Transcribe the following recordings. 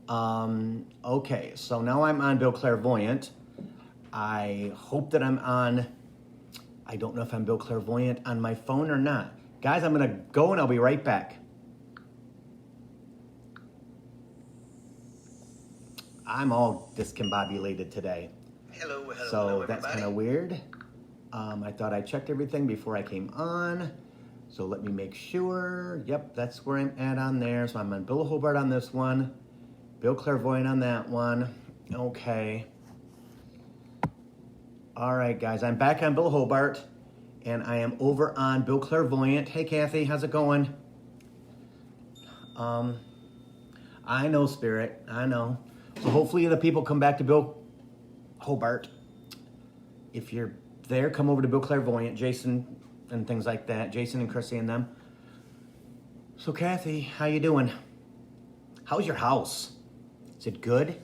Okay, so now I'm on Bill Clairvoyant. I hope that I'm on, I don't know if I'm Bill Clairvoyant on my phone or not. Guys, I'm going to go and I'll be right back. I'm all discombobulated today. Hello, So that's kind of weird. I thought I checked everything before I came on. So let me make sure. Yep, that's where I'm at on there. So I'm on Bill Hobart on this one. Bill Clairvoyant on that one. Okay. All right, guys. I'm back on Bill Hobart. And I am over on Bill Clairvoyant. Hey, Kathy. How's it going? I know, Spirit. I know. So hopefully the people come back to Bill Hobart. If you're there, come over to Bill Clairvoyant, Jason and things like that. Jason and Chrissy and them. So Kathy, how you doing? How's your house? Is it good?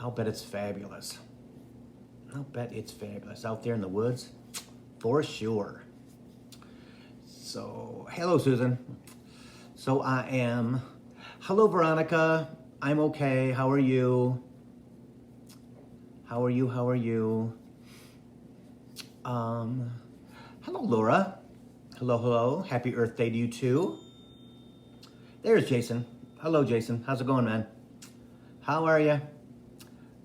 I'll bet it's fabulous. I'll bet it's fabulous. Out there in the woods? For sure. So, hello Susan. So I am... Hello Veronica. I'm okay. How are you? How are you? How are you? Hello, Laura. Hello, hello. Happy Earth Day to you too. There's Jason. Hello, Jason. How's it going, man? How are you?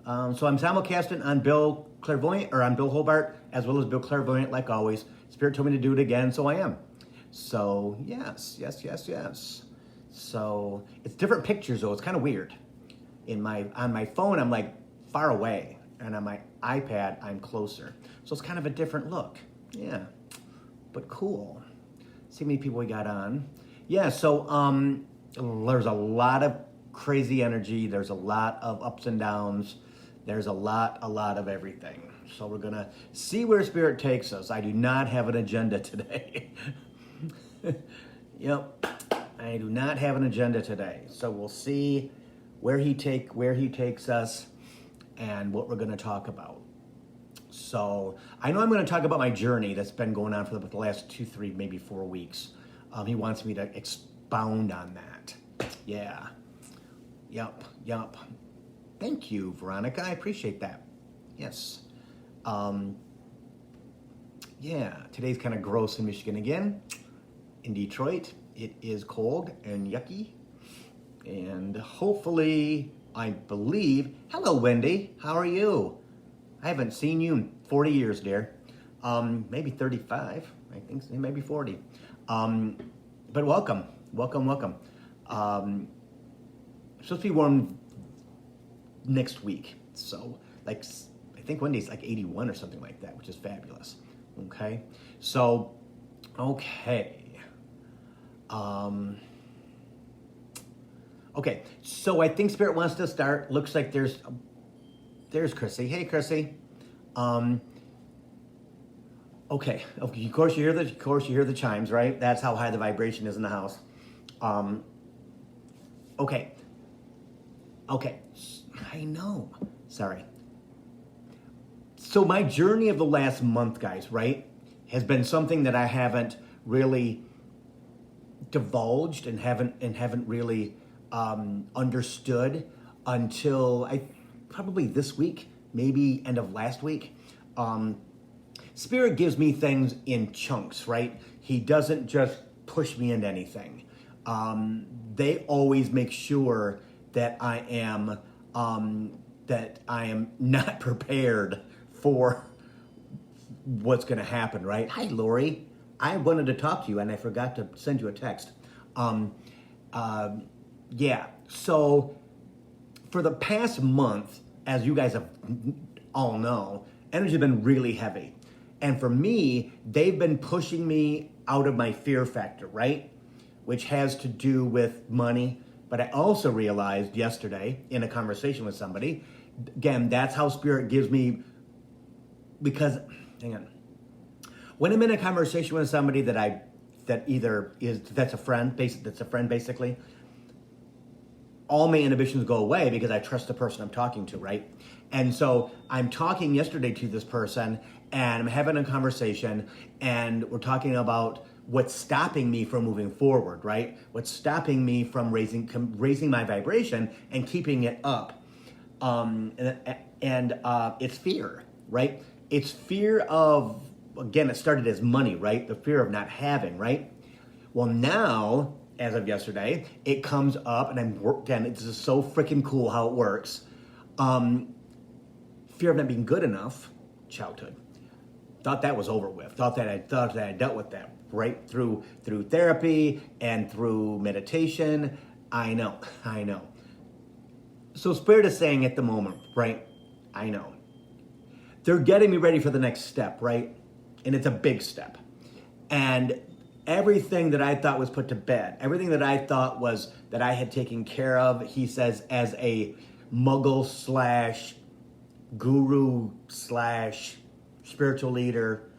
So I'm simulcasting on Bill Clairvoyant, or on Bill Hobart, as well as Bill Clairvoyant, like always. Spirit told me to do it again, so I am. So, yes. So, it's different pictures, though. It's kind of weird. On my phone, I'm like far away. And on my iPad, I'm closer. So it's kind of a different look. Yeah, but cool. See how many people we got on. Yeah, so there's a lot of crazy energy. There's a lot of ups and downs. There's a lot of everything. So we're going to see where Spirit takes us. I do not have an agenda today. Yep, I do not have an agenda today. So we'll see where he takes us and what we're going to talk about. So I know I'm going to talk about my journey that's been going on for the last 2, 3, maybe 4 weeks. He wants me to expound on that. Yeah. Yup. Thank you, Veronica. I appreciate that. Yes. Yeah, today's kind of gross in Michigan again. In Detroit, it is cold and yucky. And hopefully, I believe... Hello, Wendy. How are you? I haven't seen you in 40 years, dear. Maybe 35. I think so, maybe 40. But welcome. It's supposed to be warm next week. So, like, I think Wendy's like 81 or something like that, which is fabulous. Okay? So, okay. Okay, so I think Spirit wants to start. Looks like there's Chrissy. Hey, Chrissy. Okay. Of course you hear the chimes, right? That's how high the vibration is in the house. Okay. I know. Sorry. So my journey of the last month, guys, right, has been something that I haven't really divulged and haven't really understood until probably this week, maybe end of last week. Spirit gives me things in chunks, right? He doesn't just push me into anything. They always make sure that I am not prepared for what's going to happen, right? Hi, Lori. I wanted to talk to you and I forgot to send you a text. Yeah, so for the past month, as you guys have all know, energy has been really heavy. And for me, they've been pushing me out of my fear factor, right? Which has to do with money. But I also realized yesterday in a conversation with somebody, again, that's how Spirit gives me, because, hang on. When I'm in a conversation with somebody that's a friend basically, all my inhibitions go away because I trust the person I'm talking to, right? And so I'm talking yesterday to this person and I'm having a conversation and we're talking about what's stopping me from moving forward, right? What's stopping me from raising my vibration and keeping it up. It's fear, right? It's fear of, again, it started as money, right? The fear of not having, right? Well, now, as of yesterday, it comes up, and again, this is so freaking cool how it works. Fear of not being good enough, childhood. Thought that was over with. Thought that I dealt with that, right? Through therapy and through meditation. I know. So Spirit is saying at the moment, right? I know. They're getting me ready for the next step, right? And it's a big step. And everything that I thought was put to bed, everything that I thought was that I had taken care of, he says, as a muggle slash guru slash spiritual leader.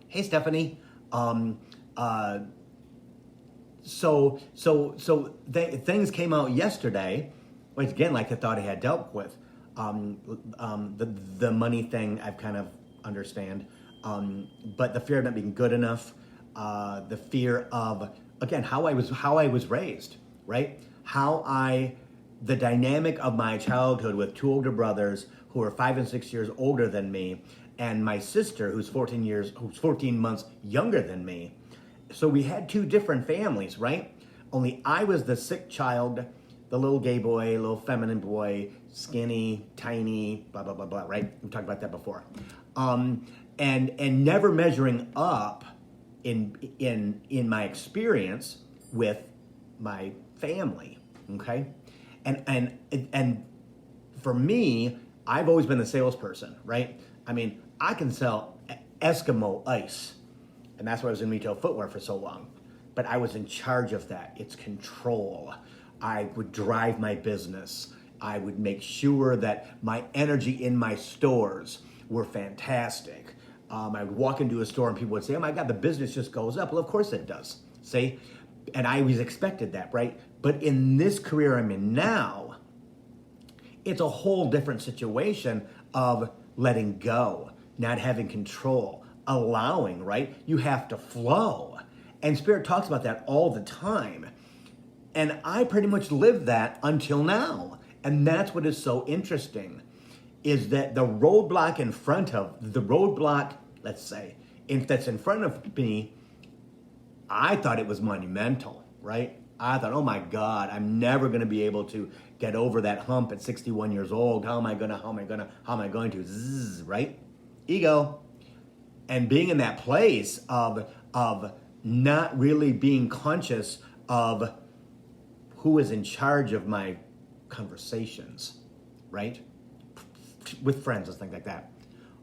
Hey, Stephanie. Things came out yesterday, which again, like I thought I had dealt with. The money thing I've kind of understand, but the fear of not being good enough, the fear of, again, how I was raised, right? The dynamic of my childhood with two older brothers who are 5 and 6 years older than me, and my sister who's 14 months younger than me. So we had two different families, right? Only I was the sick child, the little gay boy, little feminine boy, skinny, tiny, blah, blah, blah, blah, right? We talked about that before. And never measuring up in my experience with my family, okay? And for me, I've always been the salesperson, right? I mean, I can sell Eskimo ice, and that's why I was in retail footwear for so long. But I was in charge of that. It's control. I would drive my business. I would make sure that my energy in my stores were fantastic. I would walk into a store and people would say, oh my God, the business just goes up. Well, of course it does, see? And I always expected that, right? But in this career I'm in now, it's a whole different situation of letting go, not having control, allowing, right? You have to flow. And Spirit talks about that all the time. And I pretty much lived that until now. And that's what is so interesting, is that the roadblock, let's say, if that's in front of me, I thought it was monumental, right? I thought, oh my God, I'm never going to be able to get over that hump at 61 years old. How am I going to, Zzz, right? Ego. And being in that place of not really being conscious of who is in charge of my conversations, right? With friends and things like that.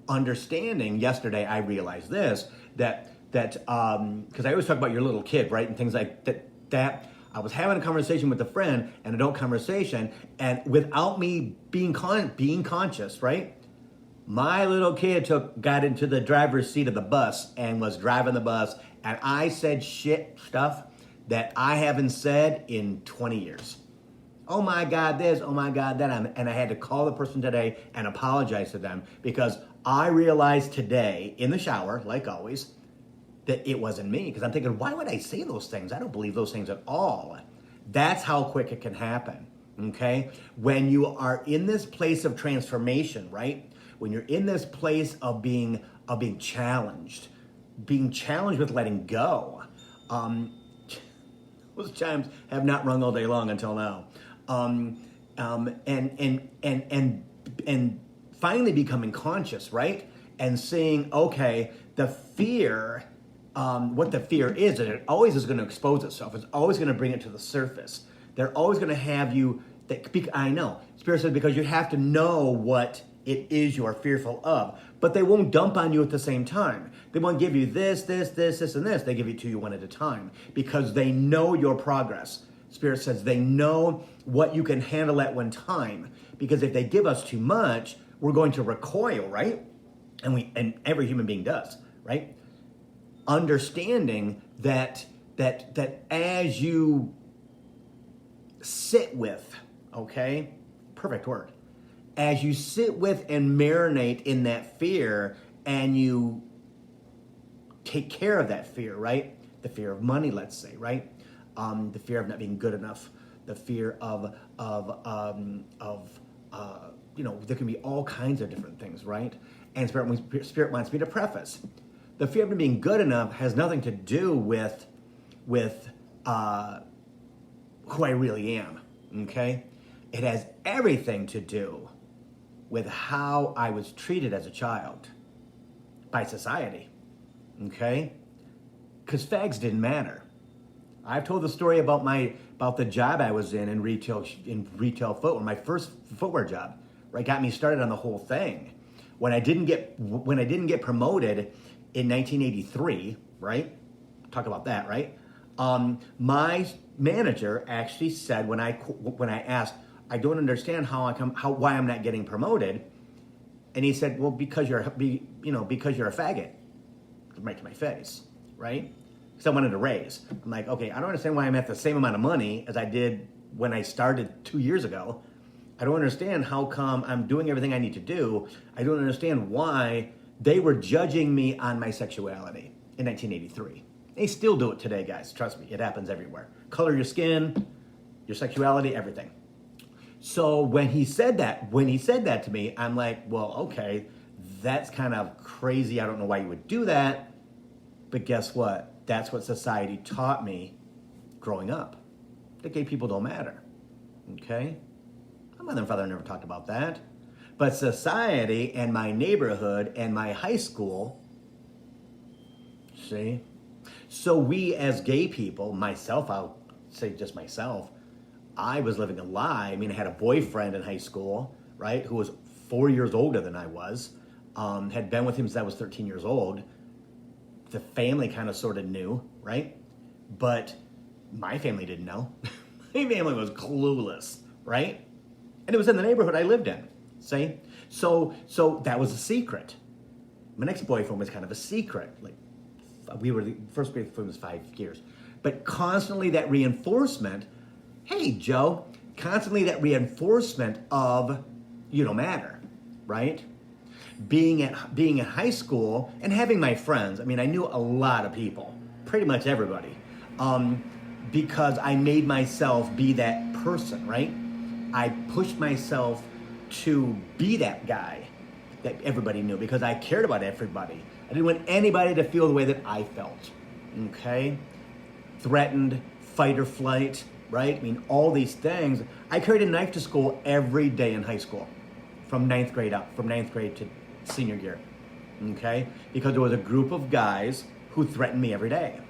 Understanding, yesterday I realized this, that because I always talk about your little kid, right? And things like that I was having a conversation with a friend, an adult conversation, and without me being conscious, right? My little kid got into the driver's seat of the bus and was driving the bus, and I said stuff that I haven't said in 20 years. Oh my God, this, oh my God, that. And I had to call the person today and apologize to them because I realized today in the shower, like always, that it wasn't me. Because I'm thinking, why would I say those things? I don't believe those things at all. That's how quick it can happen, okay? When you are in this place of transformation, right? When you're in this place of being challenged with letting go. Those chimes have not rung all day long until now. And finally becoming conscious, right? And seeing, okay, the fear, what the fear is, and it always is going to expose itself. It's always going to bring it to the surface. They're always going to have you, I know, Spirit said, because you have to know what it is you are fearful of. But they won't dump on you at the same time. They won't give you this, and this. They give it to you one at a time because they know your progress. Spirit says they know what you can handle at one time. Because if they give us too much, we're going to recoil, right? And every human being does, right? Understanding that as you sit with, okay, perfect word. As you sit with and marinate in that fear and you take care of that fear, right? The fear of money, let's say, right? The fear of not being good enough, the fear of there can be all kinds of different things, right? And Spirit wants me to preface, the fear of not being good enough has nothing to do with who I really am, okay? It has everything to do with how I was treated as a child by society, okay? Because fags didn't matter. I've told the story about the job I was in retail footwear, my first footwear job, right? Got me started on the whole thing. When I didn't get promoted in 1983, right? Talk about that, right? My manager actually said when I asked, I don't understand why I'm not getting promoted, and he said, well, because you're a faggot, right to my face, right? Because I wanted a raise. I'm like, okay, I don't understand why I'm at the same amount of money as I did when I started 2 years ago. I don't understand how come I'm doing everything I need to do. I don't understand why they were judging me on my sexuality in 1983. They still do it today, guys. Trust me, it happens everywhere. Color your skin, your sexuality, everything. So when he said that to me, I'm like, well, okay, that's kind of crazy. I don't know why you would do that. But guess what? That's what society taught me growing up. That gay people don't matter. Okay? My mother and father never talked about that. But society and my neighborhood and my high school, see? So we as gay people, myself, I'll say just myself, I was living a lie. I mean, I had a boyfriend in high school, right, who was 4 years older than I was, had been with him since I was 13 years old. The family kind of sort of knew, right? But my family didn't know. My family was clueless, right? And it was in the neighborhood I lived in, see? So that was a secret. My next boyfriend was kind of a secret. Like, we were the first boyfriend was 5 years. But constantly that reinforcement, hey, Joe, constantly that reinforcement of you don't matter, right? Being in high school and having my friends, I mean, I knew a lot of people, pretty much everybody, because I made myself be that person, right? I pushed myself to be that guy that everybody knew because I cared about everybody. I didn't want anybody to feel the way that I felt, okay? Threatened, fight or flight, right? I mean, all these things. I carried a knife to school every day in high school, from ninth grade to senior year, okay? Because there was a group of guys who threatened me every day.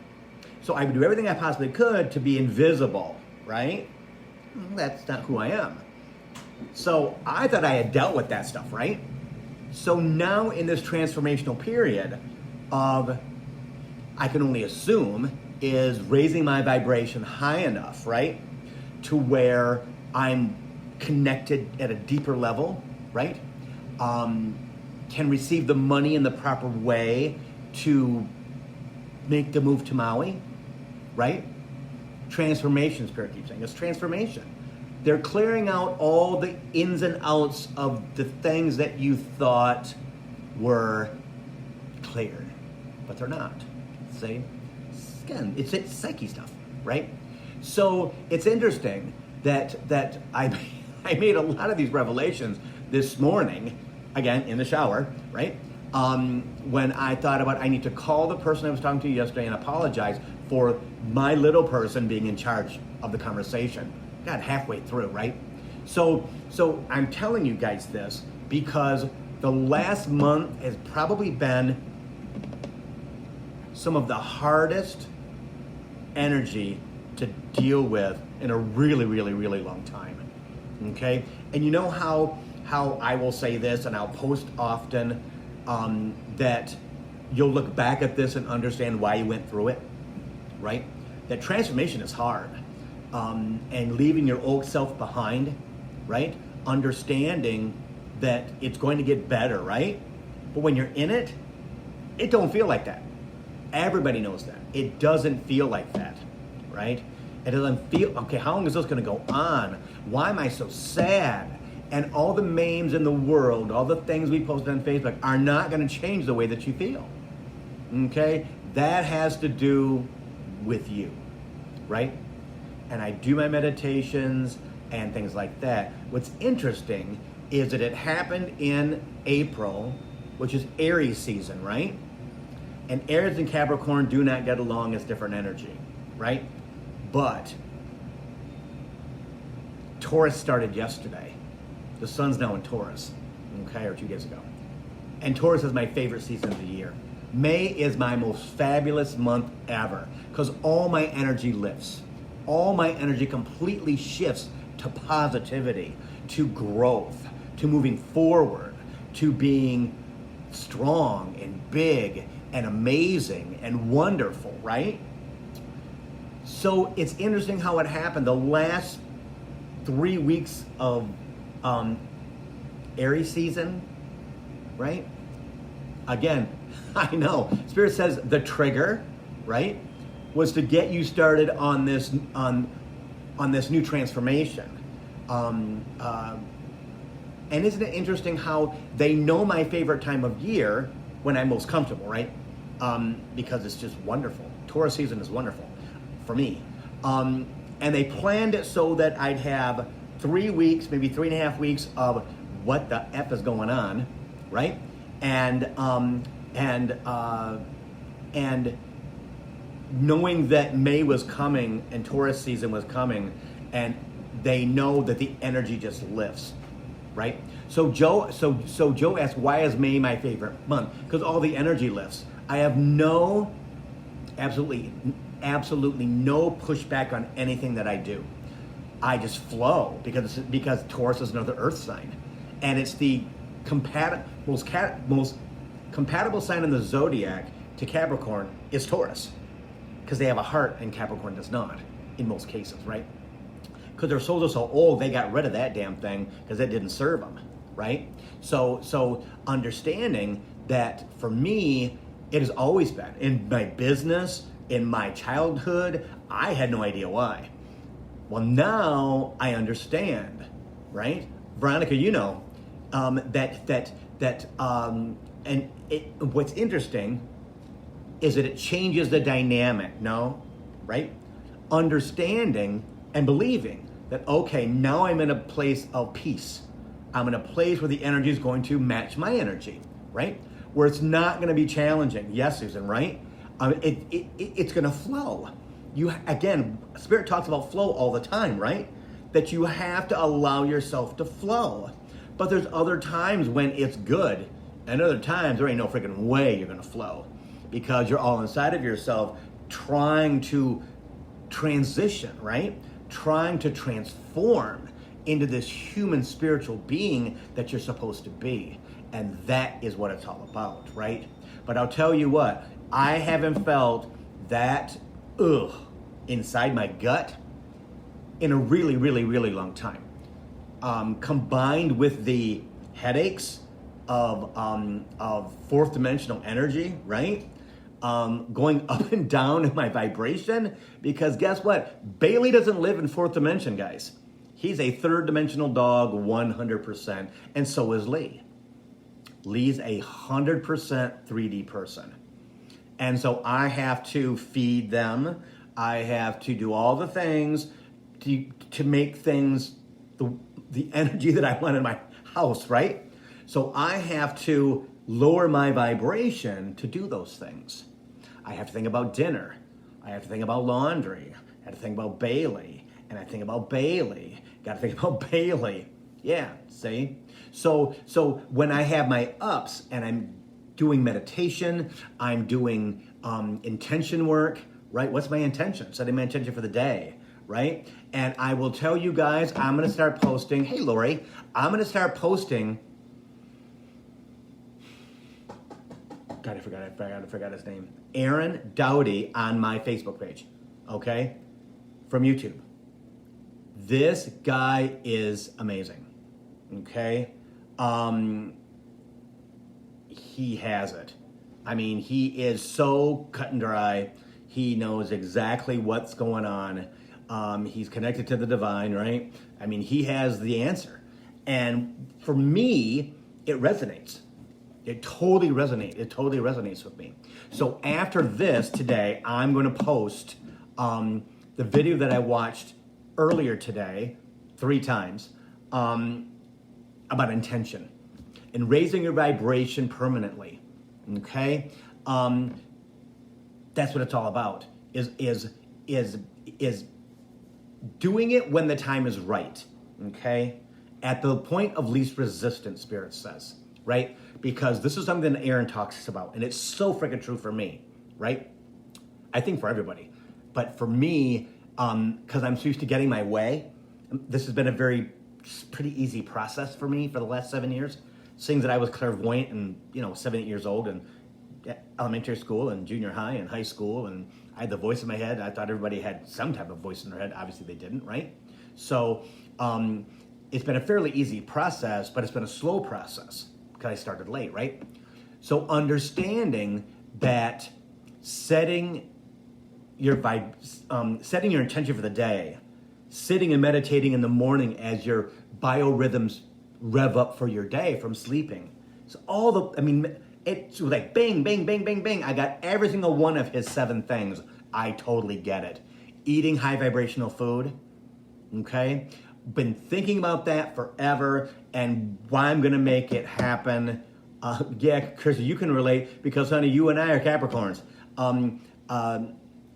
So I would do everything I possibly could to be invisible, right? That's not who I am. So I thought I had dealt with that stuff, right? So now in this transformational period of, I can only assume, is raising my vibration high enough, right? To where I'm connected at a deeper level, right? Can receive the money in the proper way to make the move to Maui, right? Transformation, Spirit keeps saying, it's transformation. They're clearing out all the ins and outs of the things that you thought were cleared, but they're not. See? Again, it's psyche stuff, right? So it's interesting that I made a lot of these revelations this morning, again, in the shower, right? When I thought about, I need to call the person I was talking to yesterday and apologize for my little person being in charge of the conversation. Got halfway through, right? So I'm telling you guys this because the last month has probably been some of the hardest energy to deal with in a really, really, really long time, okay? And you know how I will say this, and I'll post often, that you'll look back at this and understand why you went through it, right? That transformation is hard. And leaving your old self behind, right? Understanding that it's going to get better, right? But when you're in it, it don't feel like that. Everybody knows that. It doesn't feel like that, right? It doesn't feel, okay, how long is this going to go on? Why am I so sad? And all the memes in the world, all the things we post on Facebook are not going to change the way that you feel, okay? that has to do with you, right? And I do my meditations and things like that. What's interesting is that it happened in April, which is Aries season, right? And Aries and Capricorn do not get along as different energy, right? But Taurus started yesterday. The sun's now in Taurus, okay, or 2 days ago. And Taurus is my favorite season of the year. May is my most fabulous month ever because all my energy lifts. All my energy completely shifts to positivity, to growth, to moving forward, to being strong and big and amazing and wonderful, right? So it's interesting how it happened. The last 3 weeks of Aries season, right? Again, I know. Spirit says the trigger, right, was to get you started on this new transformation. And isn't it interesting how they know my favorite time of year when I'm most comfortable, right? Because it's just wonderful. Taurus season is wonderful for me. And they planned it so that I'd have 3 weeks, maybe 3.5 weeks of what the F is going on, right? And knowing that May was coming and Taurus season was coming, and they know that the energy just lifts, right? So Joe asked, why is May my favorite month? Because all the energy lifts. I have absolutely no pushback on anything that I do. I just flow because Taurus is another Earth sign, and it's the most compatible sign in the zodiac to Capricorn is Taurus, because they have a heart and Capricorn does not in most cases, right? Because their souls are so old, they got rid of that damn thing because it didn't serve them, right? So understanding that for me, it has always been in my business, in my childhood, I had no idea why. Well, now I understand, right? Veronica, you know, what's interesting is that it changes the dynamic, no? Right? Understanding and believing that, okay, now I'm in a place of peace. I'm in a place where the energy is going to match my energy, right? Where it's not going to be challenging. Yes, Susan, right? It's going to flow. Again, Spirit talks about flow all the time, right? That you have to allow yourself to flow. But there's other times when it's good, and other times there ain't no freaking way you're going to flow, because you're all inside of yourself trying to transition, right? Trying to transform into this human spiritual being that you're supposed to be. And that is what it's all about, right? But I'll tell you what, I haven't felt that inside my gut in a really, really, really long time. Combined with the headaches of fourth dimensional energy, right? Going up and down in my vibration, because guess what? Bailey doesn't live in fourth dimension, guys. He's a third dimensional dog, 100%, and so is Lee. Lee's 100% 3D person. And so I have to feed them. I have to do all the things to make things the energy that I want in my house, right? So I have to lower my vibration to do those things. I have to think about dinner. I have to think about laundry. I have to think about Bailey. And I think about Bailey. Got to think about Bailey. Yeah, see? So when I have my ups and I'm doing meditation, I'm doing intention work, right? What's my intention? Setting my intention for the day, right? And I will tell you guys, I'm going to start posting. Hey, Lori, I'm going to start posting. God, I forgot his name. Aaron Dowdy on my Facebook page, okay? From YouTube. This guy is amazing, okay? He has it. I mean, he is so cut and dry. He knows exactly what's going on. He's connected to the divine, right? I mean, he has the answer. And for me, it resonates. It totally resonates. It totally resonates with me. So after this today, I'm going to post the video that I watched earlier today, 3 times, about intention and raising your vibration permanently. Okay, that's what it's all about. Is doing it when the time is right. Okay, at the point of least resistance, Spirit says, right? Because this is something that Aaron talks about, and it's so freaking true for me, right? I think for everybody, but for me, because I'm so used to getting my way, this has been a pretty easy process for me for the last 7 years. Seeing that I was clairvoyant and 7, 8 years old, and elementary school and junior high and high school, and I had the voice in my head. I thought everybody had some type of voice in their head. Obviously, they didn't, right? So it's been a fairly easy process, but it's been a slow process because I started late, right? So understanding that setting your intention for the day, sitting and meditating in the morning as your biorhythms rev up for your day from sleeping. So it's like bang, bang, bang, bang, bang. I got every single one of his 7 things. I totally get it. Eating high vibrational food, okay? Been thinking about that forever and why I'm gonna make it happen. Yeah, Chris, you can relate because, honey, you and I are Capricorns. I'm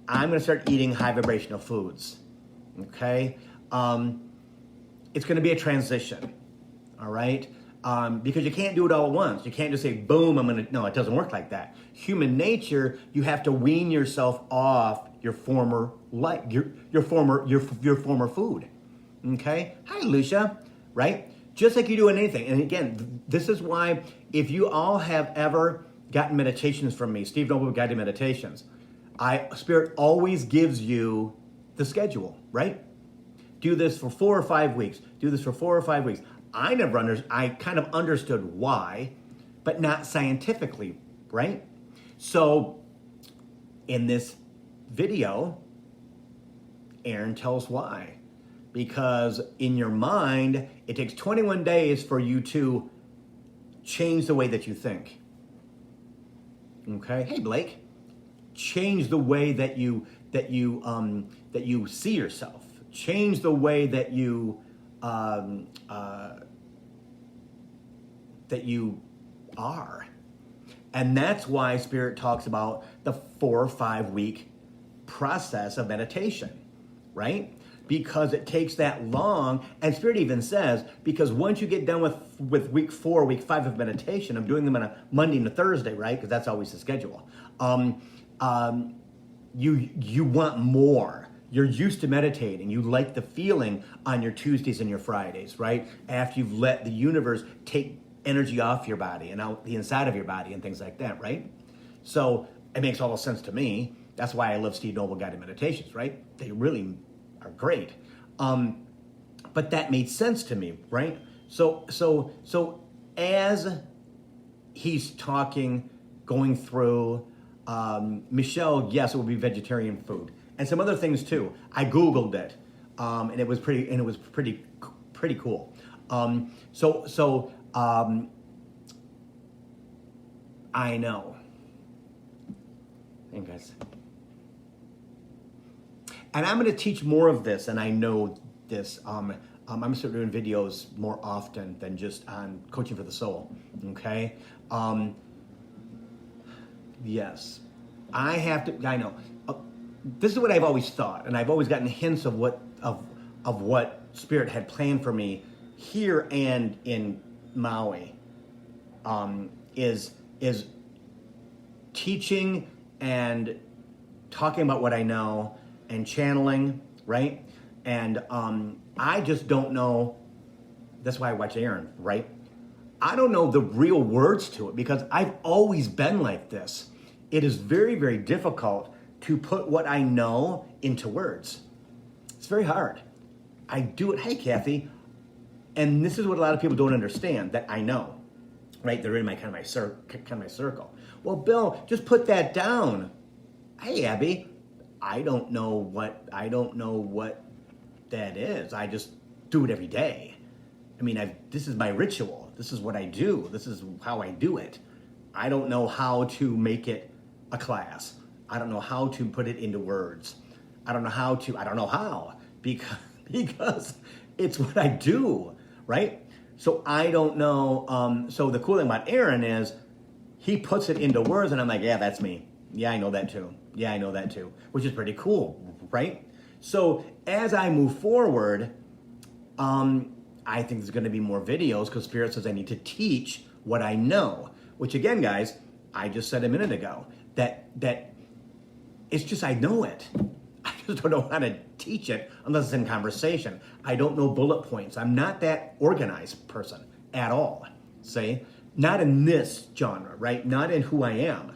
gonna start eating high vibrational foods, okay? It's gonna be a transition, all right? Because you can't do it all at once. You can't just say, boom, no, it doesn't work like that. Human nature, you have to wean yourself off your former life, your former food. Okay? Hi, Lucia, right? Just like you do in anything. And again, this is why if you all have ever gotten meditations from me, Steve Noble Guided Meditations, Spirit always gives you the schedule, right? Do this for 4 or 5 weeks. Do this for 4 or 5 weeks. I kind of understood why, but not scientifically, right? So in this video, Aaron tells why. Because in your mind, it takes 21 days for you to change the way that you think. Okay? Hey, Blake. Change the way that you see yourself. Change the way that you are. And that's why Spirit talks about the 4 or 5 week process of meditation, right? Because it takes that long, and Spirit even says, because once you get done with week 4, week 5 of meditation, I'm doing them on a Monday and a Thursday, right? Because that's always the schedule. You want more. You're used to meditating. You like the feeling on your Tuesdays and your Fridays, right? After you've let the universe take energy off your body and out the inside of your body and things like that, right? So it makes all the sense to me. That's why I love Steve Noble Guided Meditations, right? They really are great. But that made sense to me, right? So as he's talking, going through, Michelle, yes, it will be vegetarian food. And some other things too. I Googled it, and it was pretty cool. I know. Thank you guys. And I'm going to teach more of this, and I know this. I'm going to start doing videos more often than just on Coaching for the Soul. Okay. Yes, I know. This is what I've always thought, and I've always gotten hints of what Spirit had planned for me here and in Maui. Is teaching and talking about what I know and channeling, right? And I just don't know. That's why I watch Aaron, right? I don't know the real words to it because I've always been like this. It is very, very difficult to put what I know into words. It's very hard. I do it, hey, Kathy, and this is what a lot of people don't understand that I know, right? They're in my kind of my circle. Well, Bill, just put that down. Hey, Abby, I don't know what that is. I just do it every day. I mean, this is my ritual. This is what I do. This is how I do it, I don't know how to make it a class. I don't know how to put it into words. I don't know how because it's what I do, right? So I don't know. So the cool thing about Aaron is he puts it into words and I'm like, yeah, that's me. Yeah, I know that too. Yeah, I know that too, which is pretty cool, right? So as I move forward, I think there's going to be more videos because Spirit says I need to teach what I know, which again, guys, I just said a minute ago that it's just I know it. I just don't know how to teach it unless it's in conversation. I don't know bullet points. I'm not that organized person at all. See? Not in this genre, right? Not in who I am,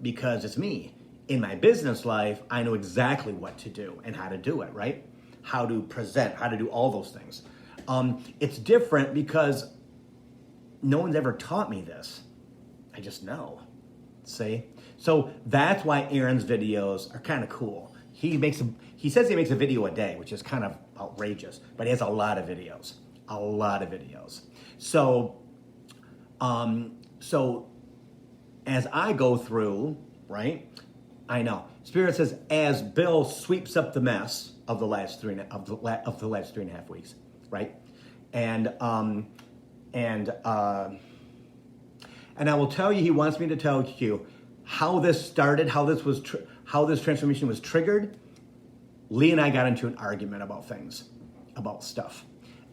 because it's me. In my business life, I know exactly what to do and how to do it, right? How to present, how to do all those things. It's different because no one's ever taught me this. I just know. See? So that's why Aaron's videos are kind of cool. He says he makes a video a day, which is kind of outrageous, but he has a lot of videos. So as I go through, right? I know Spirit says as Bill sweeps up the mess of the last 3.5 weeks, right? And I will tell you, he wants me to tell you how this started, how this transformation was triggered. Lee and I got into an argument about things, about stuff,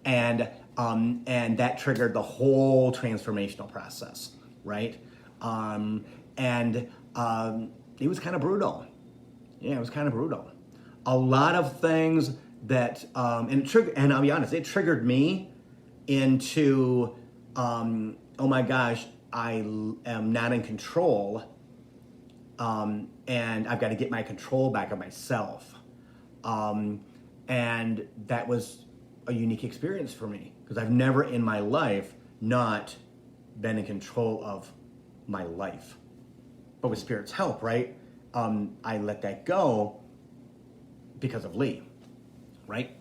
and that triggered the whole transformational process, right? It was kind of brutal. Yeah, it was kind of brutal. A lot of things that and I'll be honest, it triggered me into oh my gosh, I am not in control, and I've got to get my control back of myself, and that was a unique experience for me because I've never in my life not been in control of my life, but with Spirit's help, right? I let that go because of Lee, right?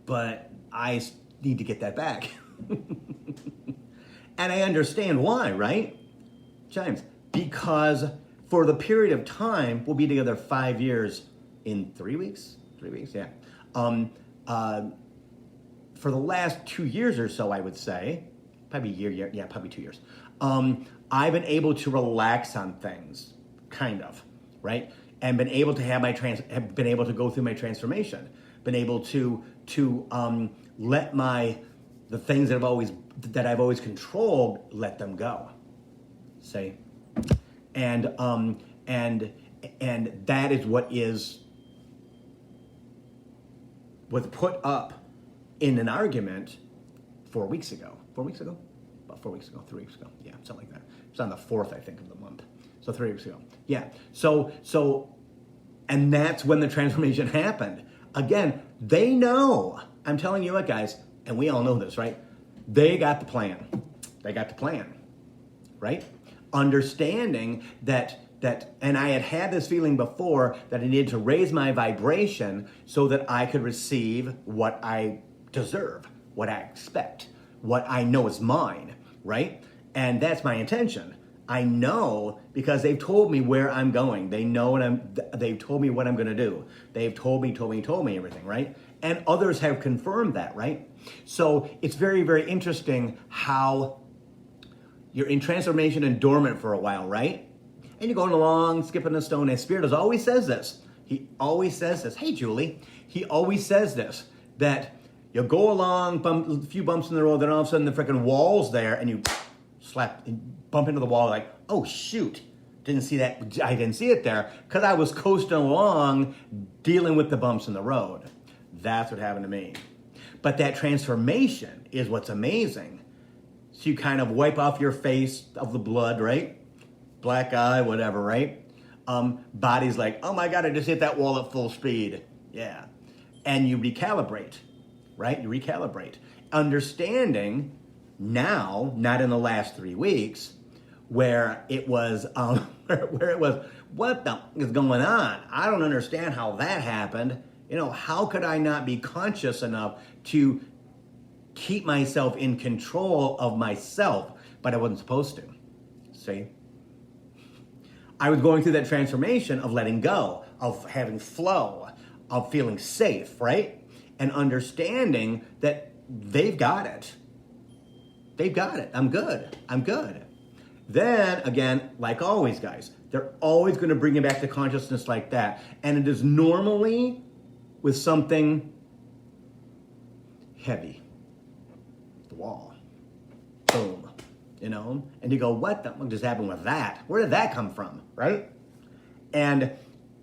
But I need to get that back. And I understand why, right? James, because for the period of time, we'll be together 5 years in 3 weeks. 3 weeks, yeah. For the last 2 years or so, I would say, probably a year, yeah, probably 2 years. I've been able to relax on things, kind of, right? And been able to have been able to go through my transformation, been able to let the things that I've always controlled, let them go. See? And that is what was put up in an argument 4 weeks ago. 4 weeks ago? About 4 weeks ago, 3 weeks ago. Yeah, something like that. It's on the 4th, I think, of the month. So 3 weeks ago. Yeah. So, and that's when the transformation happened. Again, they know. I'm telling you what, guys, and we all know this, right? They got the plan. Right? Understanding that, and I had this feeling before that I needed to raise my vibration so that I could receive what I deserve, what I expect, what I know is mine, right? And that's my intention. I know because they've told me where I'm going. They know they've told me what I'm going to do. They've told me everything, right? And others have confirmed that, right? So it's very, very interesting how you're in transformation and dormant for a while, right? And you're going along, skipping a stone. And Spirit always says this. He always says this. Hey, Julie. He always says this, that you'll go along, a few bumps in the road, then all of a sudden the freaking wall's there, and you bump into the wall like, oh, shoot. Didn't see that. I didn't see it there because I was coasting along dealing with the bumps in the road. That's what happened to me. But that transformation is what's amazing. So you kind of wipe off your face of the blood, right? Black eye, whatever, right? Body's like, oh my God, I just hit that wall at full speed. Yeah. And you recalibrate, right? You recalibrate. Understanding now, not in the last 3 weeks, where it was, what the is going on? I don't understand how that happened. How could I not be conscious enough to keep myself in control of myself? but I wasn't supposed to. See? I was going through that transformation of letting go, of having flow, of feeling safe, right? And understanding that they've got it. They've got it. I'm good. I'm good. Then, again, like always, guys, they're always going to bring you back to consciousness like that. And it is normally with something heavy. The wall. Boom. You know? And you go, what the fuck just happened with that? Where did that come from? Right? And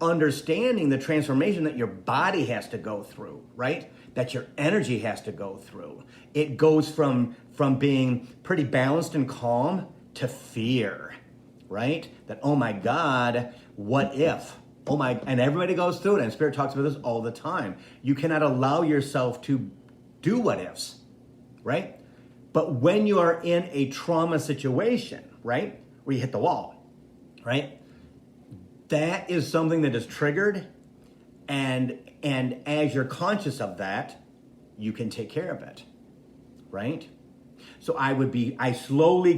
understanding the transformation that your body has to go through, right? That your energy has to go through. It goes from being pretty balanced and calm to fear, right? That, oh my God, what if? Oh my, and everybody goes through it, and Spirit talks about this all the time. You cannot allow yourself to do what ifs, right? But when you are in a trauma situation, right, where you hit the wall, right, that is something that is triggered, and as you're conscious of that, you can take care of it, right? So I slowly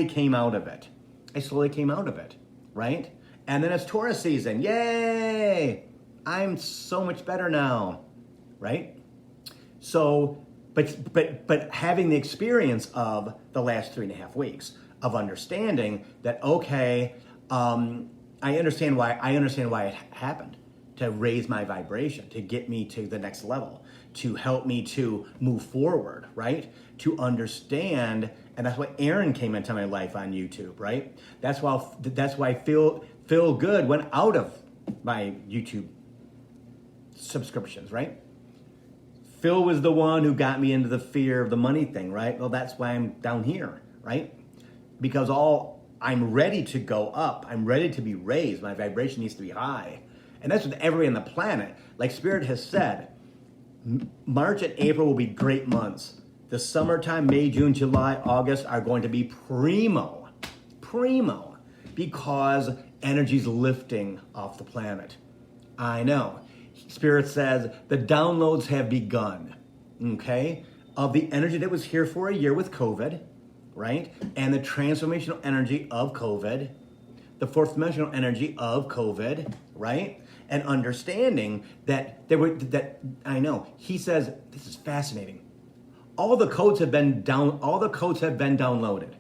came out of it. I slowly came out of it, right? And then it's Taurus season. Yay! I'm so much better now, right? So, but having the experience of the last 3.5 weeks of understanding that, okay, I understand why it happened, to raise my vibration, to get me to the next level, to help me to move forward, right? To understand, and that's why Aaron came into my life on YouTube, right? That's why Feel Good went out of my YouTube subscriptions, right? Phil was the one who got me into the fear of the money thing, right? Well, that's why I'm down here, right? Because I'm ready to go up. I'm ready to be raised. My vibration needs to be high. And that's with everybody on the planet. Like Spirit has said, March and April will be great months. The summertime, May, June, July, August are going to be primo, because energy's lifting off the planet. I know. Spirit says the downloads have begun, okay, of the energy that was here for a year with COVID, right? And the transformational energy of COVID, the fourth dimensional energy of COVID, right? And understanding that I know. He says, this is fascinating. All the codes have been downloaded.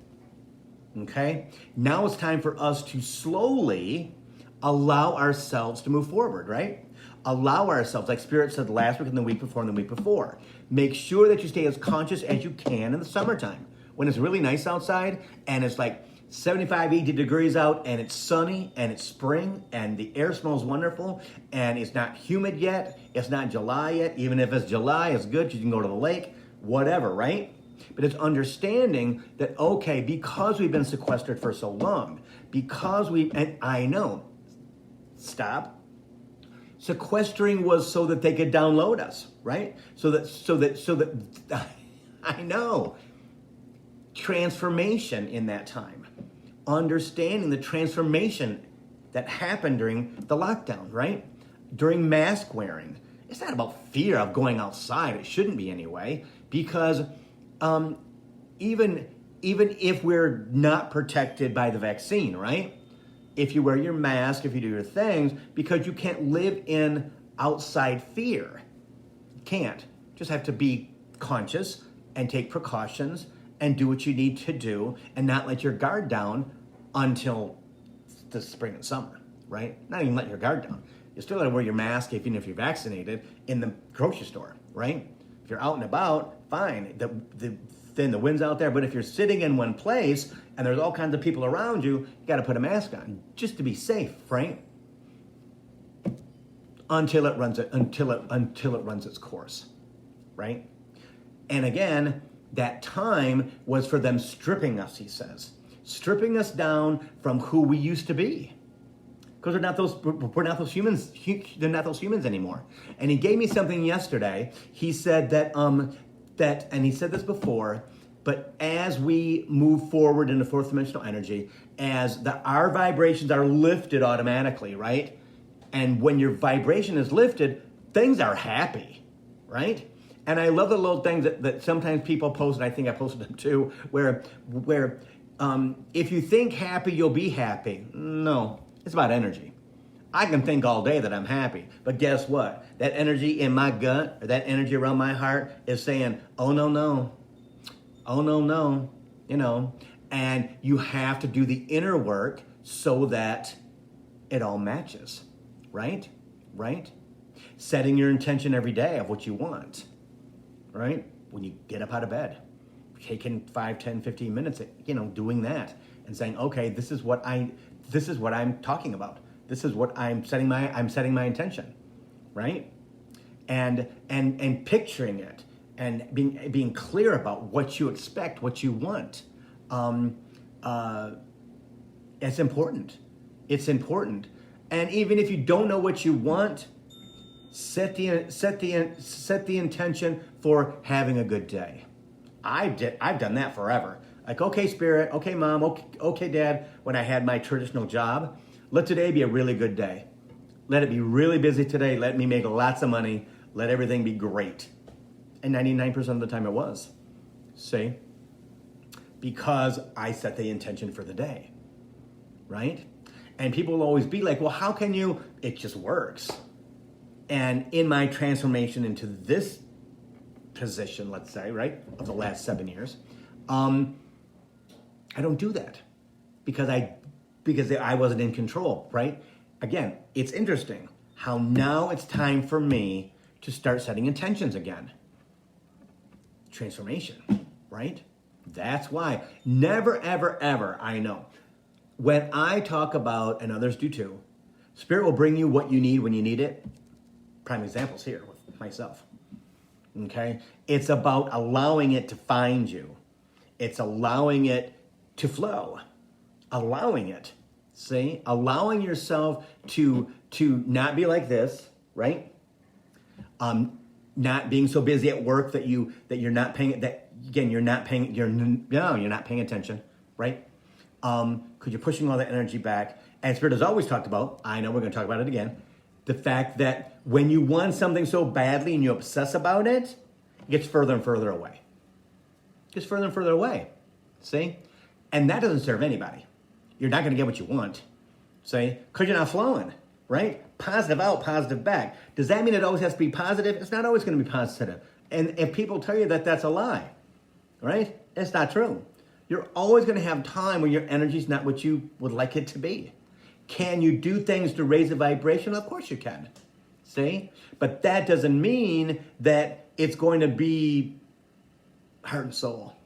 Okay? Now it's time for us to slowly allow ourselves to move forward, right? Allow ourselves, like Spirit said last week and the week before and the week before. Make sure that you stay as conscious as you can in the summertime. When it's really nice outside and it's like 75, 80 degrees out and it's sunny and it's spring and the air smells wonderful and it's not humid yet, it's not July yet. Even if it's July, it's good because you can go to the lake, whatever, right? But it's understanding that, okay, because we've been sequestered for so long, and I know, stop. Sequestering was so that they could download us, right? So that I know. Transformation in that time. Understanding the transformation that happened during the lockdown, right? During mask wearing. It's not about fear of going outside. It shouldn't be anyway, because even if we're not protected by the vaccine, right? If you wear your mask, if you do your things, because you can't live in outside fear. You can't. Just have to be conscious and take precautions and do what you need to do and not let your guard down until the spring and summer, right? Not even let your guard down. You still gotta wear your mask even if you're vaccinated in the grocery store, right? If you're out and about, fine. Then the wind's out there, but if you're sitting in one place and there's all kinds of people around you, you gotta put a mask on just to be safe, right? Until it runs its course, right? And again, that time was for them stripping us, he says. Stripping us down from who we used to be. Because we're not those humans. They're not those humans anymore. And he gave me something yesterday. He said that, and he said this before, but as we move forward into fourth dimensional energy, as our vibrations are lifted automatically, right? And when your vibration is lifted, things are happy, right? And I love the little things that sometimes people post, and I think I posted them too, where if you think happy, you'll be happy. No, it's about energy. I can think all day that I'm happy, but guess what? That energy in my gut, or that energy around my heart is saying, oh no, no. Oh no, no. And you have to do the inner work so that it all matches, right? Right? Setting your intention every day of what you want, right? When you get up out of bed, taking 5, 10, 15 minutes, doing that and saying, okay, this is what I'm talking about. This is what I'm setting my intention, right? And picturing it and being clear about what you expect, what you want. It's important. It's important. And even if you don't know what you want, set the intention for having a good day. I've done that forever. Like, okay, Spirit, okay, Mom, okay, Dad, when I had my traditional job, let today be a really good day. Let it be really busy today. Let me make lots of money. Let everything be great. And 99% of the time it was. See? Because I set the intention for the day. Right? And people will always be like, well, how can you? It just works. And in my transformation into this position, let's say, right, of the last 7 years, I don't do that because I wasn't in control, right? Again, it's interesting how now it's time for me to start setting intentions again. Transformation, right? That's why. Never, ever, ever, I know. When I talk about, and others do too, Spirit will bring you what you need when you need it. Prime examples here with myself. Okay? It's about allowing it to find you. It's allowing it to flow. Allowing it. See? Allowing yourself to not be like this, right? Not being so busy at work that you're not paying attention, right? Because you're pushing all that energy back. And Spirit has always talked about, I know we're going to talk about it again, the fact that when you want something so badly and you obsess about it, it gets further and further away. It gets further and further away. See? And that doesn't serve anybody. You're not going to get what you want. See? Because you're not flowing, right? Positive out, positive back. Does that mean it always has to be positive? It's not always going to be positive. And if people tell you that that's a lie, right? It's not true. You're always going to have time when your energy is not what you would like it to be. Can you do things to raise the vibration? Of course you can. See? But that doesn't mean that it's going to be heart and soul,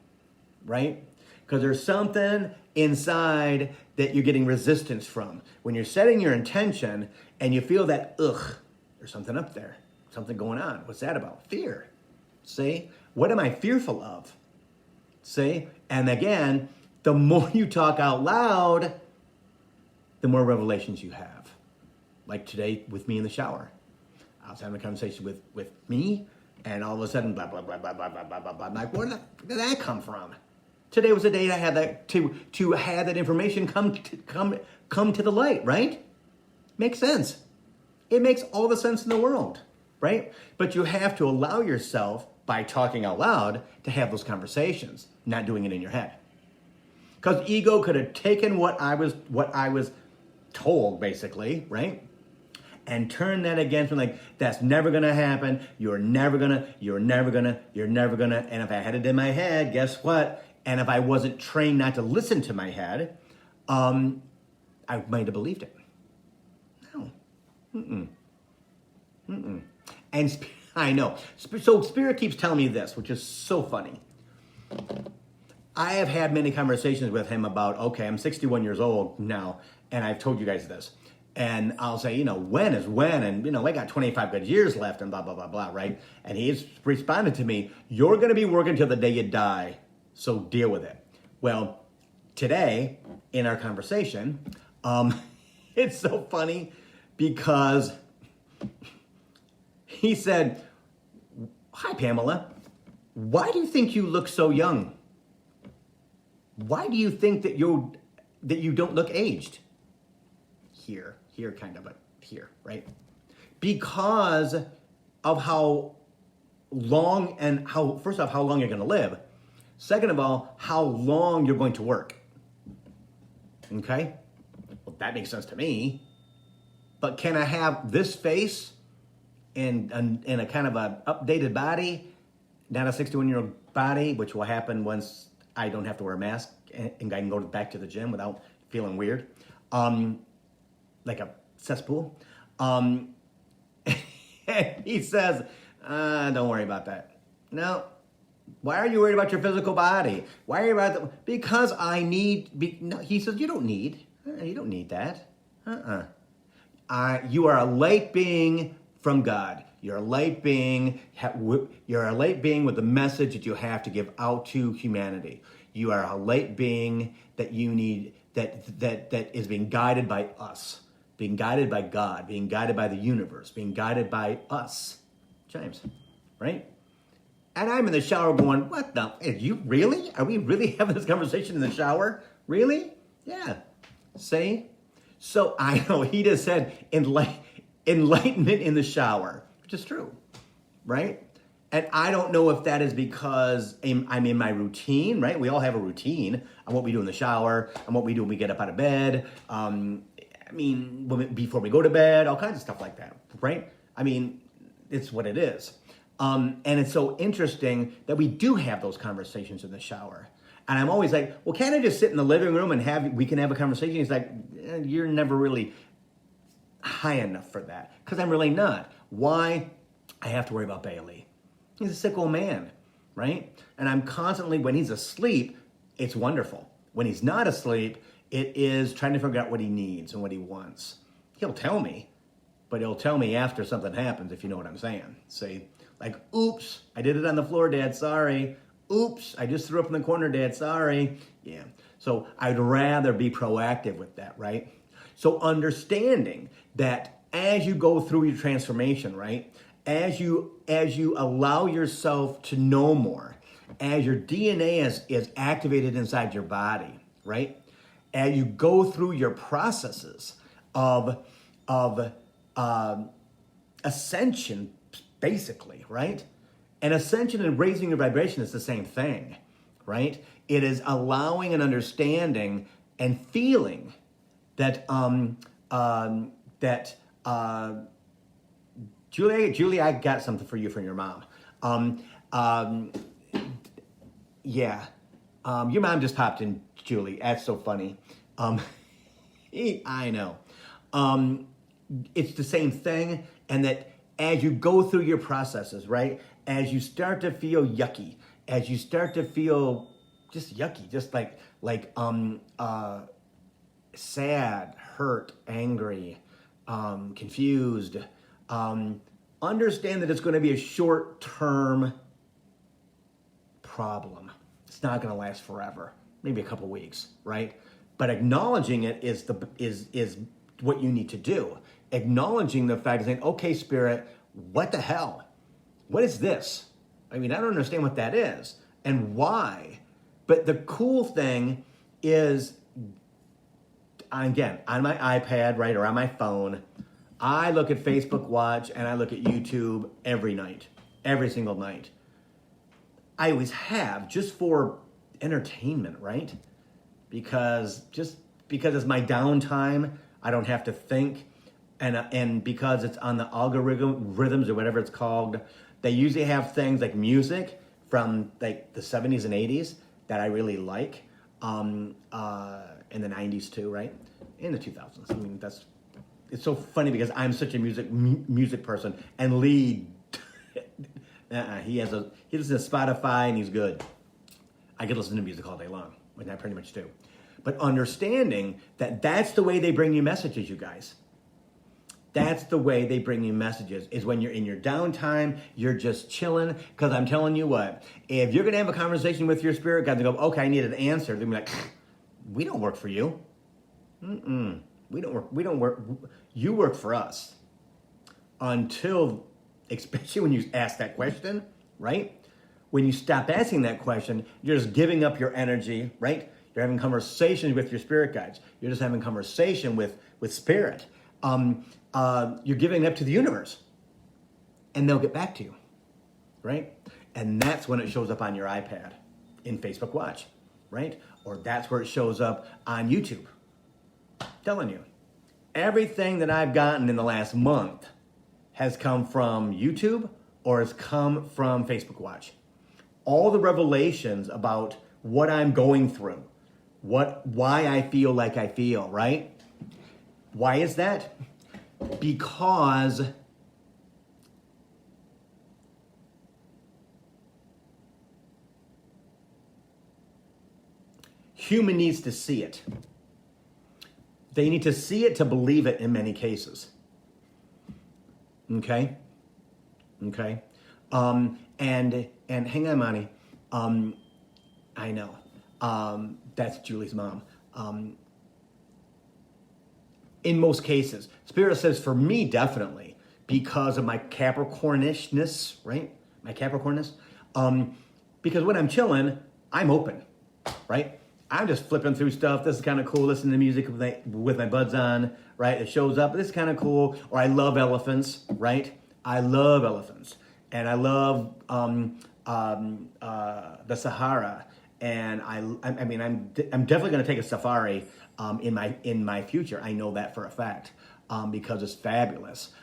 right? Because there's something inside that you're getting resistance from. When you're setting your intention and you feel that, there's something up there, something going on. What's that about? Fear. See? What am I fearful of? See? And again, the more you talk out loud, the more revelations you have. Like today with me in the shower. I was having a conversation with me, and all of a sudden, blah, blah, blah, blah, blah, blah, blah, blah, blah. I'm like, where did that come from? Today was the day I had that to have that information come to the light, right? Makes sense. It makes all the sense in the world, right? But you have to allow yourself, by talking out loud, to have those conversations, not doing it in your head. Because ego could have taken what I was told, basically, right? And turn that against me like, that's never going to happen. You're never going to. And if I had it in my head, guess what? And if I wasn't trained not to listen to my head, I might have believed it. No. And I know. So Spirit keeps telling me this, which is so funny. I have had many conversations with him about, okay, I'm 61 years old now, and I've told you guys this. And I'll say, when is when? And, I got 25 good years left and blah, blah, blah, blah, right? And he's responded to me, you're going to be working till the day you die, so deal with it. Well, today, in our conversation, it's so funny because he said, hi, Pamela, why do you think you look so young? Why do you think that you don't look aged? Here, kind of, but here, right? Because of how long and how, first off, how long you're going to live. Second of all, how long you're going to work. Okay? Well, that makes sense to me. But can I have this face and a kind of an updated body, not a 61-year-old body, which will happen once I don't have to wear a mask and I can go back to the gym without feeling weird, like a cesspool. He says, don't worry about that. No. Why are you worried about your physical body? Why are you about that? Because I need, no, he says, you don't need that. You are a light being from God. You're a light being. You're a light being with the message that you have to give out to humanity. You are a light being that you need, that is being guided by us, being guided by God, being guided by the universe, being guided by us, James, right? And I'm in the shower going, what the? You really? Are we really having this conversation in the shower? Really? Yeah. See? So I know he just said enlightenment in the shower, which is true, right? And I don't know if that is because I'm in my routine, right? We all have a routine on what we do in the shower, and what we do when we get up out of bed. Before we go to bed, all kinds of stuff like that, right? I mean, it's what it is. And it's so interesting that we do have those conversations in the shower. And I'm always like, well, can't I just sit in the living room and we can have a conversation? He's like, you're never really high enough for that. Because I'm really not. Why? I have to worry about Bailey. He's a sick old man, right? And I'm constantly, when he's asleep, it's wonderful. When he's not asleep, it is trying to figure out what he needs and what he wants. He'll tell me, but he'll tell me after something happens, if you know what I'm saying. Say, like, oops, I did it on the floor, Dad, sorry. Oops, I just threw up in the corner, Dad, sorry. Yeah, so I'd rather be proactive with that, right? So understanding that as you go through your transformation, right? As you allow yourself to know more, as your DNA is activated inside your body, right? And you go through your processes of ascension, basically, right? And ascension and raising your vibration is the same thing, right? It is allowing and understanding and feeling that Julie, I got something for you from your mom. Your mom just popped in, Julie. That's so funny. I know. It's the same thing, and that as you go through your processes, right? As you start to feel yucky, as you start to feel just yucky, just like sad, hurt, angry, confused, understand that it's going to be a short-term problem. It's not going to last forever, maybe a couple weeks, right? But acknowledging it is what you need to do. Acknowledging the fact of saying, okay, Spirit, what the hell? What is this? I mean, I don't understand what that is and why. But the cool thing is, again, on my iPad, right, or on my phone, I look at Facebook Watch and I look at YouTube every night, every single night. I always have, just for entertainment, right? Because it's my downtime, I don't have to think, and because it's on the algorithms or whatever it's called, they usually have things like music from like the 70s and 80s that I really like, in the 90s too, right? In the 2000s. I mean, it's so funny because I'm such a music person, and Lee, he listens to Spotify and he's good. I could listen to music all day long, and I pretty much do. But understanding that that's the way they bring you messages, you guys. That's the way they bring you messages, is when you're in your downtime, you're just chilling. Because I'm telling you what, if you're going to have a conversation with your spirit guide, they go, okay, I need an answer. They'll be like, we don't work for you. We don't work. You work for us. Until, especially when you ask that question, right? When you stop asking that question, you're just giving up your energy, right? You're having conversations with your spirit guides. You're just having conversation with spirit. You're giving it up to the universe, and they'll get back to you, right? And that's when it shows up on your iPad in Facebook Watch, right? Or that's where it shows up on YouTube. I'm telling you, everything that I've gotten in the last month has come from YouTube or has come from Facebook Watch. All the revelations about what I'm going through, why I feel like I feel, right? Why is that? Because human needs to see it. They need to see it to believe it in many cases. Okay? Okay? And hang on, Monty. I know. That's Julie's mom. In most cases, Spirit says for me, definitely, because of my Capricornishness, right? My Capricornness. Because when I'm chilling, I'm open, right? I'm just flipping through stuff. This is kind of cool. Listening to music with my buds on, right? It shows up. This is kind of cool. Or I love elephants, right? I love elephants. And I love the Sahara. And I mean, I'm definitely going to take a safari in my future. I know that for a fact because it's fabulous.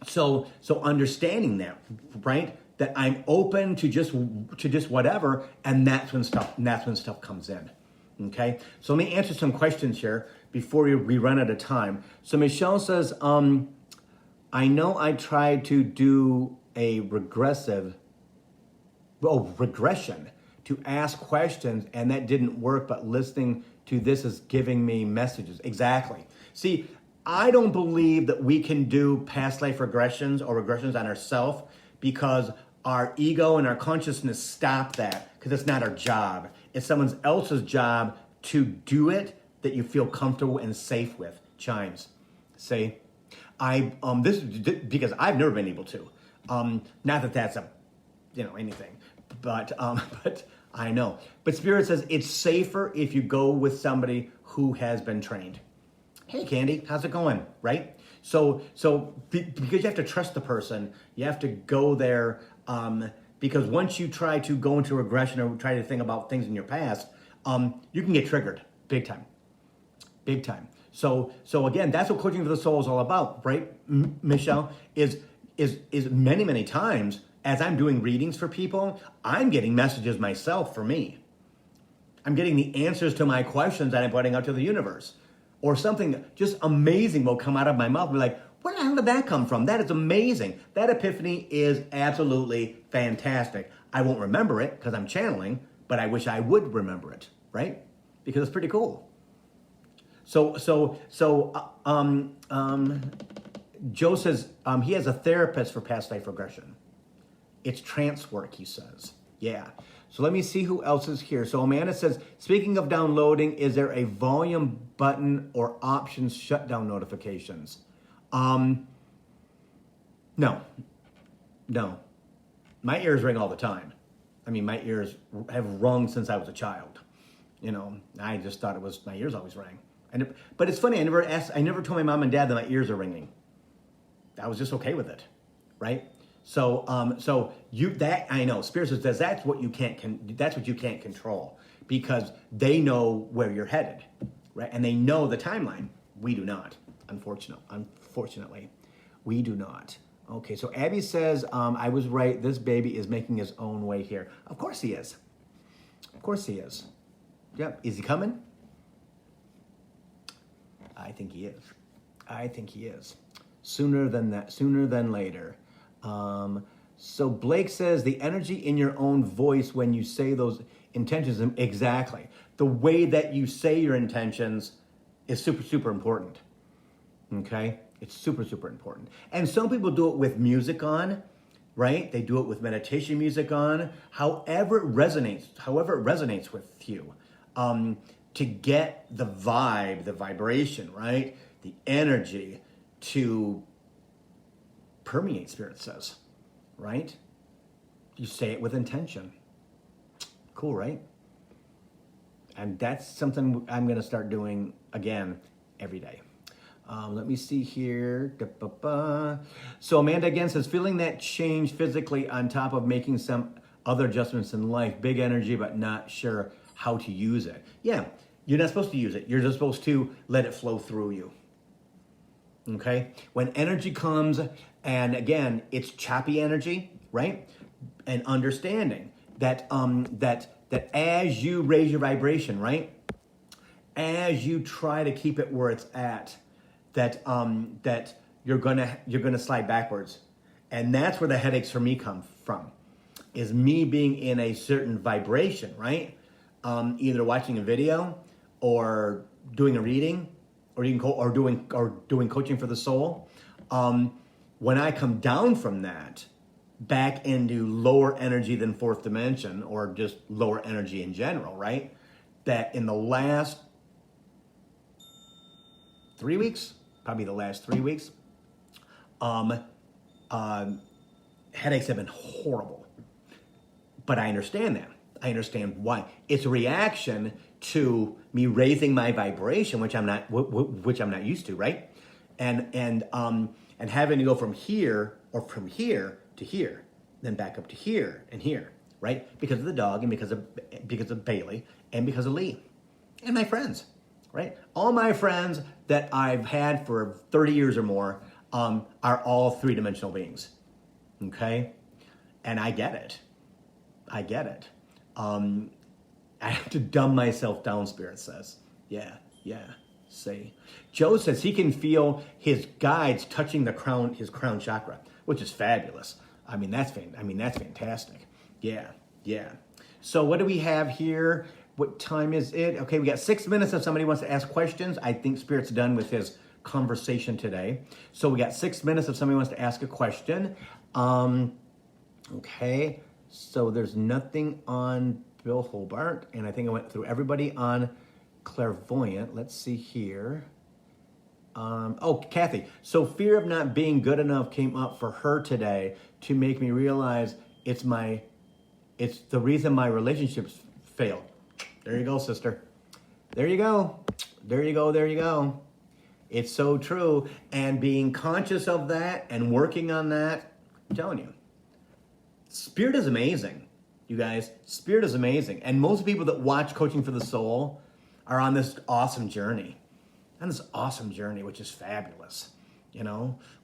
So understanding that, right? That I'm open to just whatever, and that's when stuff comes in. Okay, so let me answer some questions here before we run out of time. So Michelle says, I know I tried to do a regression to ask questions, and that didn't work, but listening to this is giving me messages. Exactly. See, I don't believe that we can do past life regressions or regressions on ourselves because our ego and our consciousness stop that because it's not our job. It's someone else's job to do it that you feel comfortable and safe with. Chimes. See, this is because I've never been able to. Not that that's anything, but I know. But Spirit says it's safer if you go with somebody who has been trained. Hey, Candy, how's it going? Right? So because you have to trust the person, you have to go there. Because once you try to go into regression or try to think about things in your past, you can get triggered big time. So again, that's what Coaching for the Soul is all about, right, Michelle? Is many times as I'm doing readings for people, I'm getting messages myself for me. I'm getting the answers to my questions that I'm putting out to the universe. Or something just amazing will come out of my mouth and be like, where the hell did that come from? That is amazing. That epiphany is absolutely fantastic. I won't remember it because I'm channeling, but I wish I would remember it, right? Because it's pretty cool. So Joe says he has a therapist for past life regression. It's trance work, he says. Yeah. So let me see who else is here. So Amanda says, speaking of downloading, is there a volume button or options shutdown notifications? No. My ears ring all the time. I mean, my ears have rung since I was a child. I just thought my ears always rang. But it's funny, I never told my mom and dad that my ears are ringing. I was just okay with it, right? So I know Spirit says that's what you can't control because they know where you're headed, right? And they know the timeline. We do not, unfortunately, we do not. Okay, so Abby says, I was right. This baby is making his own way here. Of course he is. Yep. Is he coming? I think he is. Sooner than later. So Blake says the energy in your own voice when you say those intentions, exactly. The way that you say your intentions is super, super important. Okay? It's super, super important. And some people do it with music on, right? They do it with meditation music on, however it resonates with you. To get the vibe, the vibration, right? The energy to permeate, Spirit says, right? You say it with intention. Cool, right? And that's something I'm going to start doing again every day. Let me see here. So Amanda again says, feeling that change physically on top of making some other adjustments in life, big energy, but not sure how to use it. Yeah, you're not supposed to use it. You're just supposed to let it flow through you. Okay? When energy comes, and again, it's choppy energy, right? And understanding that that as you raise your vibration, right? As you try to keep it where it's at, that you're gonna slide backwards, and that's where the headaches for me come from, is me being in a certain vibration, right? Either watching a video, or doing a reading, or doing coaching for the soul. When I come down from that back into lower energy than fourth dimension, or just lower energy in general, right? That in the last 3 weeks, probably the last 3 weeks, headaches have been horrible. But I understand that. I understand why. It's a reaction to me raising my vibration, which I'm not used to, right? And having to go from here to here, then back up to here and here, right? Because of the dog, and because of Bailey, and because of Lee, and my friends, right? All my friends that I've had for 30 years or more are all three-dimensional beings, okay? And I get it. I have to dumb myself down, Spirit says. Yeah. See. Joe says he can feel his guides touching his crown chakra, which is fabulous. I mean, that's fantastic. Yeah. So what do we have here? What time is it? Okay, we got 6 minutes if somebody wants to ask questions. I think Spirit's done with his conversation today. So we got 6 minutes if somebody wants to ask a question. Okay, so there's nothing on Bill Hobart, and I think I went through everybody on Clairvoyant. Let's see here. Kathy. So fear of not being good enough came up for her today to make me realize it's the reason my relationships failed. There you go, sister. There you go. It's so true. And being conscious of that and working on that, I'm telling you, Spirit is amazing. You guys, Spirit is amazing. And most people that watch Coaching for the Soul are on this awesome journey. Which is fabulous,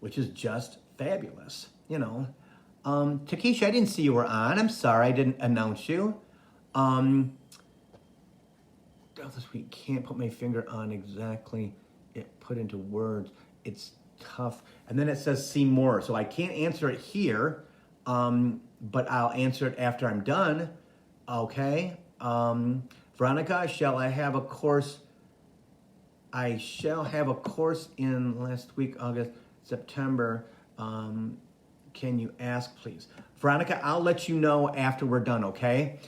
which is just fabulous, Takesha, I didn't see you were on. I'm sorry I didn't announce you. This week, can't put my finger on exactly it put into words. It's tough. And then it says see more. So I can't answer it here, but I'll answer it after I'm done. Okay. Veronica, shall I have a course? I shall have a course in last week, August, September. Can you ask, please? Veronica, I'll let you know after we're done, okay?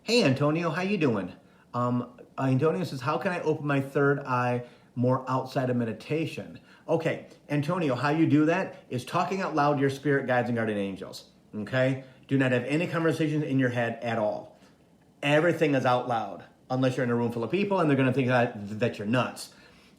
Hey, Antonio, how you doing? Antonio says, how can I open my third eye more outside of meditation? Okay, Antonio, how you do that is talking out loud to your spirit guides and guardian angels, okay? Do not have any conversations in your head at all. Everything is out loud, unless you're in a room full of people and they're going to think that you're nuts.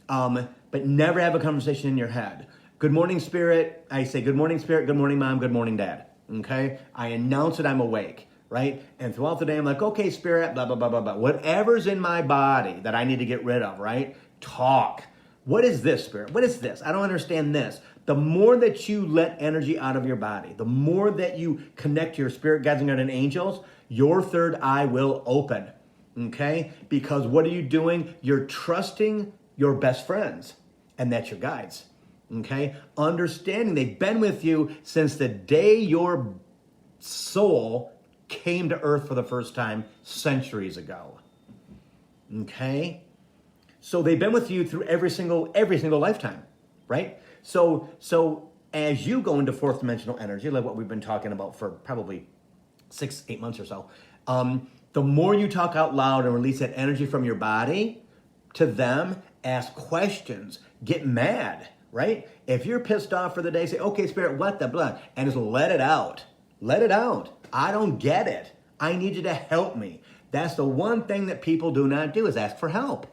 But never have a conversation in your head. Good morning, Spirit. I say, good morning, Spirit. Good morning, Mom. Good morning, Dad. Okay? I announce that I'm awake, right? And throughout the day, I'm like, okay, Spirit, blah, blah, blah, blah, blah. Whatever's in my body that I need to get rid of, right? Talk. What is this, Spirit? What is this? I don't understand this. The more that you let energy out of your body, the more that you connect to your spirit guides and guardian angels, your third eye will open. Okay? Because what are you doing? You're trusting your best friends, and that's your guides. Okay? Understanding they've been with you since the day your soul came to earth for the first time centuries ago. Okay? So they've been with you through every single lifetime, right? So as you go into fourth dimensional energy, like what we've been talking about for probably 6-8 months or so, the more you talk out loud and release that energy from your body to them, ask questions, get mad, right? If you're pissed off for the day, say, okay, Spirit, what the blood? And just let it out. Let it out. I don't get it. I need you to help me. That's the one thing that people do not do is ask for help.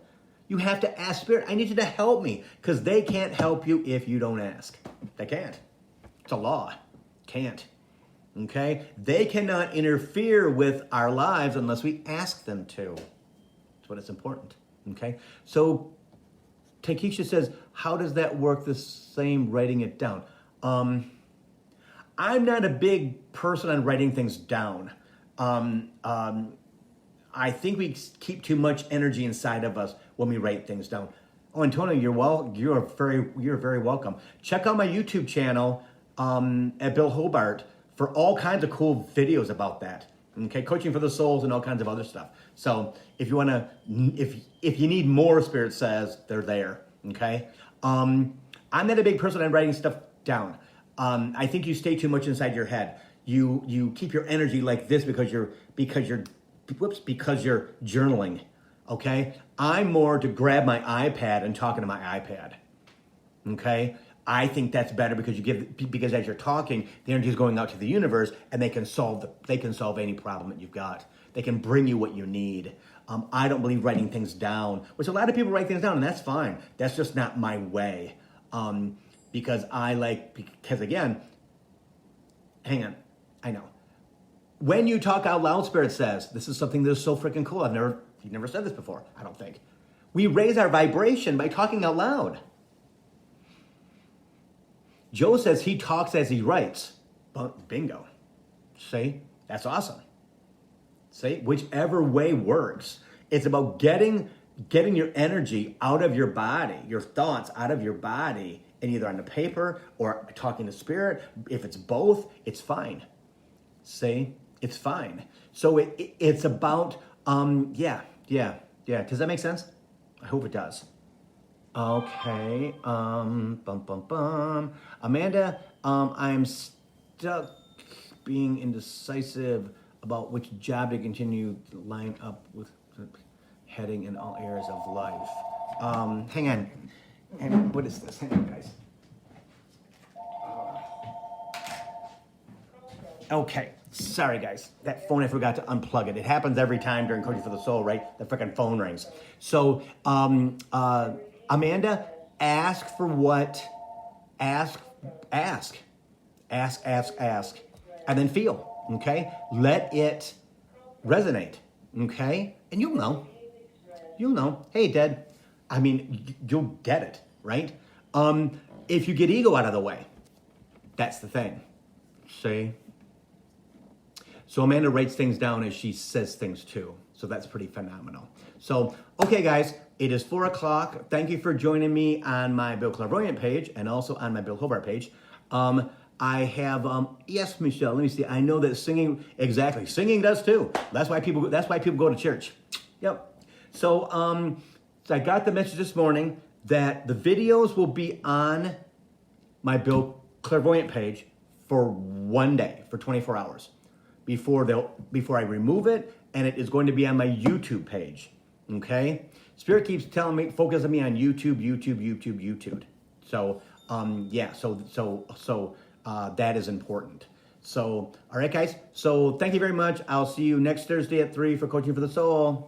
You have to ask Spirit, I need you to help me, because they can't help you if you don't ask. They can't. It's a law. Can't. Okay? They cannot interfere with our lives unless we ask them to. That's what it's important. Okay? So Takesha says, how does that work the same writing it down? I'm not a big person on writing things down. I think we keep too much energy inside of us when we write things down. Oh, Antonio, you're very welcome. Check out my YouTube channel at Bill Hobart for all kinds of cool videos about that. Okay, coaching for the souls and all kinds of other stuff. So if you want to, if you need more, Spirit says they're there. Okay, I'm not a big person on writing stuff down. I think you stay too much inside your head. You keep your energy like this because you're journaling. Okay, I'm more to grab my iPad and talking to my iPad. Okay, I think that's better because as you're talking, the energy is going out to the universe, and they can solve any problem that you've got. They can bring you what you need. I don't believe writing things down, which a lot of people write things down, and that's fine. That's just not my way. Because again, hang on, I know. When you talk out loud, Spirit says, this is something that's so freaking cool. You've never said this before, I don't think. We raise our vibration by talking out loud. Joe says he talks as he writes. Bingo. See, that's awesome. See, whichever way works. It's about getting your energy out of your body, your thoughts out of your body, and either on the paper or talking to Spirit. If it's both, it's fine. See, it's fine. So it's about, yeah. Does that make sense? I hope it does. Okay, Amanda, I'm stuck being indecisive about which job to continue to line up with heading in all areas of life. Hang on. And what is this? Hang on, guys. Okay. Sorry, guys. That phone, I forgot to unplug it. It happens every time during Coaching for the Soul, right? The freaking phone rings. So, Amanda, ask, and then feel, okay? Let it resonate, okay? And you'll know. Hey, Dad, you'll get it, right? If you get ego out of the way, that's the thing, see? So Amanda writes things down as she says things too. So that's pretty phenomenal. So, okay, guys, it is 4 o'clock. Thank you for joining me on my Bill Clairvoyant page and also on my Bill Hobart page. I have, yes, Michelle, let me see. I know that singing does too. That's why people go to church. Yep. So, so I got the message this morning that the videos will be on my Bill Clairvoyant page for one day, for 24 hours. Before I remove it, and it is going to be on my YouTube page. Okay? Spirit keeps telling me, focus on me on YouTube. So, that is important. So, all right, guys. So, thank you very much. I'll see you next Thursday at 3 for Coaching for the Soul.